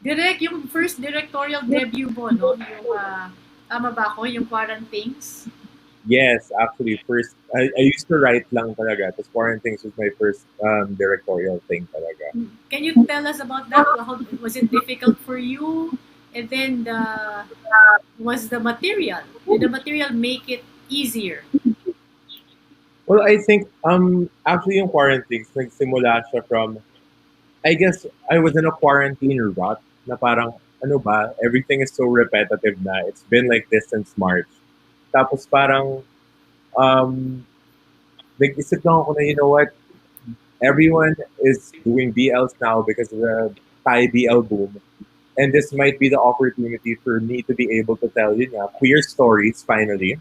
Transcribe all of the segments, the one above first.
Direk, yung first directorial debut mo, no? Yung, tama ba ako? Yung Quaranthings? Yes, actually, first, I used to write lang talaga. Tapos Quaranthings was my first directorial thing talaga. Can you tell us about that? How, was it difficult for you? And then was the material? Did the material make it easier? Well, I think actually yung Quaranthings, nagsimula siya from, I guess, I was in a quarantine rut na parang, ano ba, everything is so repetitive na. It's been like this since March. Tapos parang, um, nag-isip lang ako na, you know what, everyone is doing BLs now because of the Thai BL boom. And this might be the opportunity for me to be able to tell you nga, queer stories finally.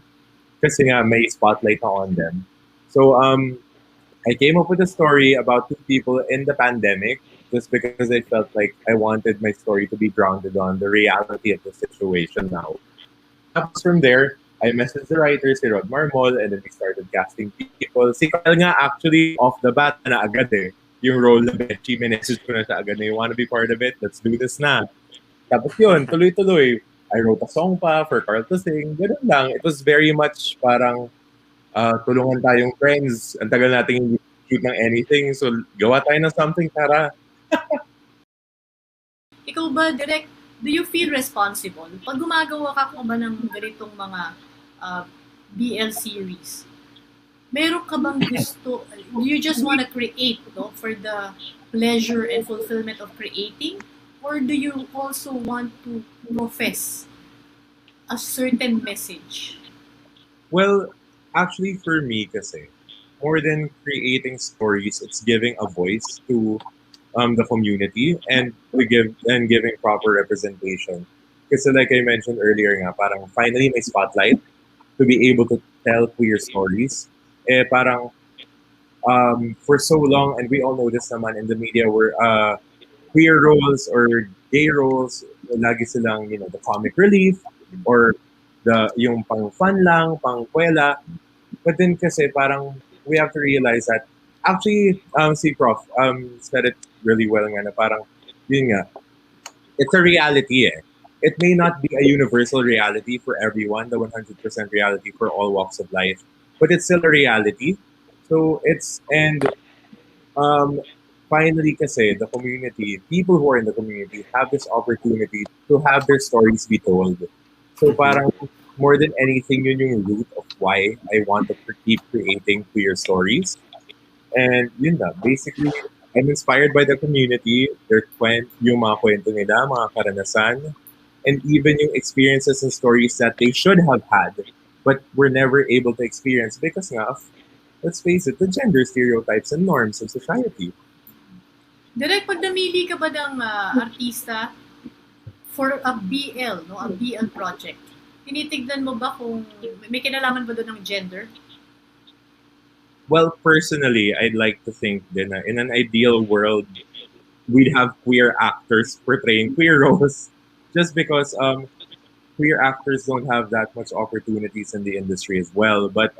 Kasi nga may spotlight na on them. So I came up with a story about two people in the pandemic just because I felt like I wanted my story to be grounded on the reality of the situation now. Tapos from there, I messaged the writer, si Rod Marmol, and then we started casting people. Si Kyle nga actually off the bat na agad eh. Yung role na Bechi, minessage ko na siya agad na you wanna be part of it? Let's do this na. Tapos yun, tuloy-tuloy. I wrote a song pa for Carl to sing. Ganun lang. It was very much parang tulungan tayong friends. Ang tagal natin hindi shoot ng anything. So, gawa tayo ng something para. Ikaw ba, Direk, do you feel responsible? Pag gumagawa ka ba ng ganitong mga BL series, meron ka bang gusto, you just want to create, no, for the pleasure and fulfillment of creating? Or do you also want to profess a certain message? Well, actually for me kasi, more than creating stories, it's giving a voice to the community and giving proper representation. Kasi like I mentioned earlier nga, parang finally may spotlight to be able to tell queer stories. Eh parang for so long, and we all know this naman in the media, where queer roles or gay roles, lagi silang, you know, the comic relief or yung pang fun lang, pang kwela. But then kasi parang we have to realize that actually si Prof said it really well nga na parang yun nga, it's a reality eh. It may not be a universal reality for everyone, the 100% reality for all walks of life, but it's still a reality. So it's, and um, finally kasi the community, people who are in the community have this opportunity to have their stories be told. So parang more than anything, yun yung root of why I want to keep creating queer stories. And yun na, basically, I'm inspired by the community, yung mga kwento nila, mga karanasan, and even yung experiences and stories that they should have had, but were never able to experience because nga of, let's face it, the gender stereotypes and norms of society. Direk, pag namili ka ba ng artista for a BL, no, a BL project, tinitignan mo ba kung may kinalaman ba doon ng gender? Well, personally, I'd like to think that in an ideal world, we'd have queer actors portraying queer roles just because queer actors don't have that much opportunities in the industry as well. But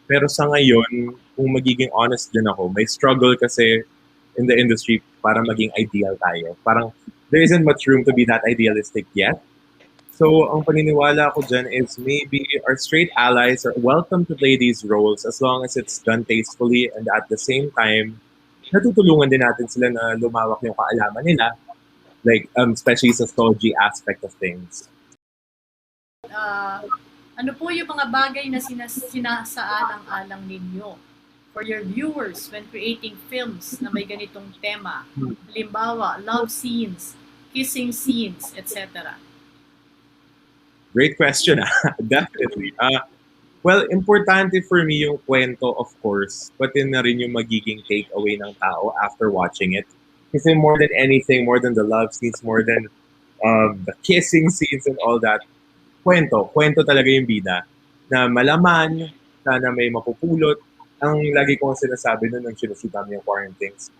pero sa ngayon, kung magiging honest din ako, may struggle kasi in the industry para maging ideal tayo. Parang there isn't much room to be that idealistic yet. So, ang paniniwala ko dyan is maybe our straight allies are welcome to play these roles as long as it's done tastefully, and at the same time, natutulungan din natin sila na lumawak yung kaalaman nila, like especially sa stogy aspect of things. Ano po yung mga bagay na sinasaalang-alang ninyo for your viewers when creating films na may ganitong tema? Halimbawa, love scenes, kissing scenes, etc. Great question. Definitely. Well, importante for me yung kwento, of course, pati na rin yung magiging takeaway ng tao after watching it. Kasi more than anything, more than the love scenes, more than the kissing scenes and all that, kwento talaga yung bida. Na malaman, sana may mapupulot. Ang lagi kong sinasabi nun nang sinushoot namin yung Quaranthings,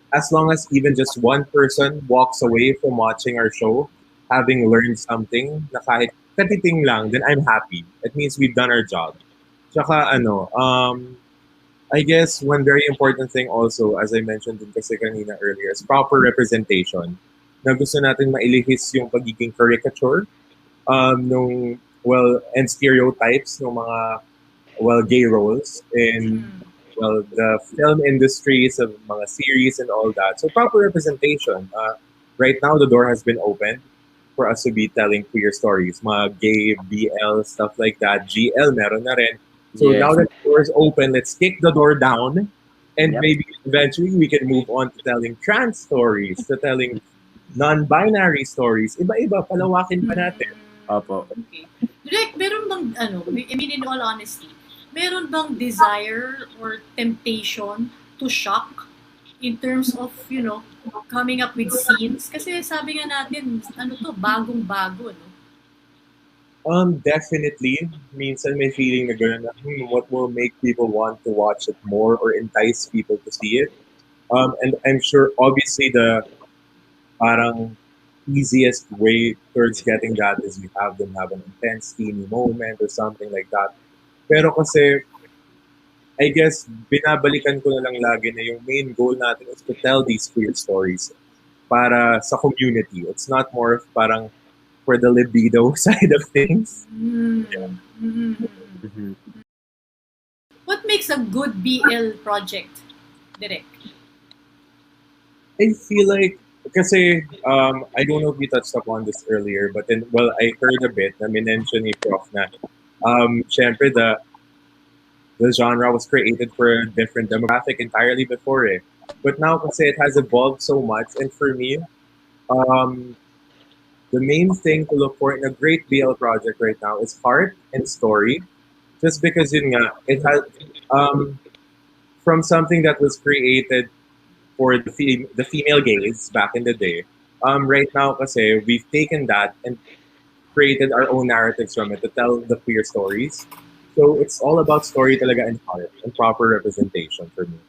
as long as even just one person walks away from watching our show, having learned something na kahit katiting lang, then I'm happy. It means we've done our job. Tsaka I guess one very important thing also, as I mentioned din kasi kanina earlier, is proper representation. na gusto natin mailihis yung pagiging caricature and stereotypes ng mga gay roles in the film industries of mga series and all that. So proper representation. Right now, the door has been opened for us to be telling queer stories. Mga gay, BL, stuff like that. GL, meron na rin. So Yes. now that the door is open, let's kick the door down and Yep. maybe eventually we can move on to telling trans stories, to telling non-binary stories. Iba-iba, palawakin pa natin. Opo. Okay. Direk, meron bang, I mean, in all honesty, meron bang desire or temptation to shock in terms of, coming up with scenes? Kasi sabi nga natin, bagong-bago, no? Definitely. Minsan may feeling na gano'n na, what will make people want to watch it more or entice people to see it? And I'm sure, obviously, the parang easiest way towards getting that is you have them have an intense, steamy moment or something like that. Pero kasi, I guess, binabalikan ko na lang lagi na yung main goal natin is to tell these queer stories para sa community. It's not more of parang for the libido side of things. Mhm. What makes a good BL project, Direk? I feel like, kasi, I don't know if you touched upon this earlier, but then, I heard a bit na minention ni Prof na, syempre, the genre was created for a different demographic entirely before it. But now, kasi it has evolved so much, and for me, the main thing to look for in a great BL project right now is heart and story. Just because yun nga, it has, from something that was created for the female gaze back in the day. Right now, kasi we've taken that and created our own narratives from it to tell the queer stories. So it's all about story talaga and heart and proper representation for me.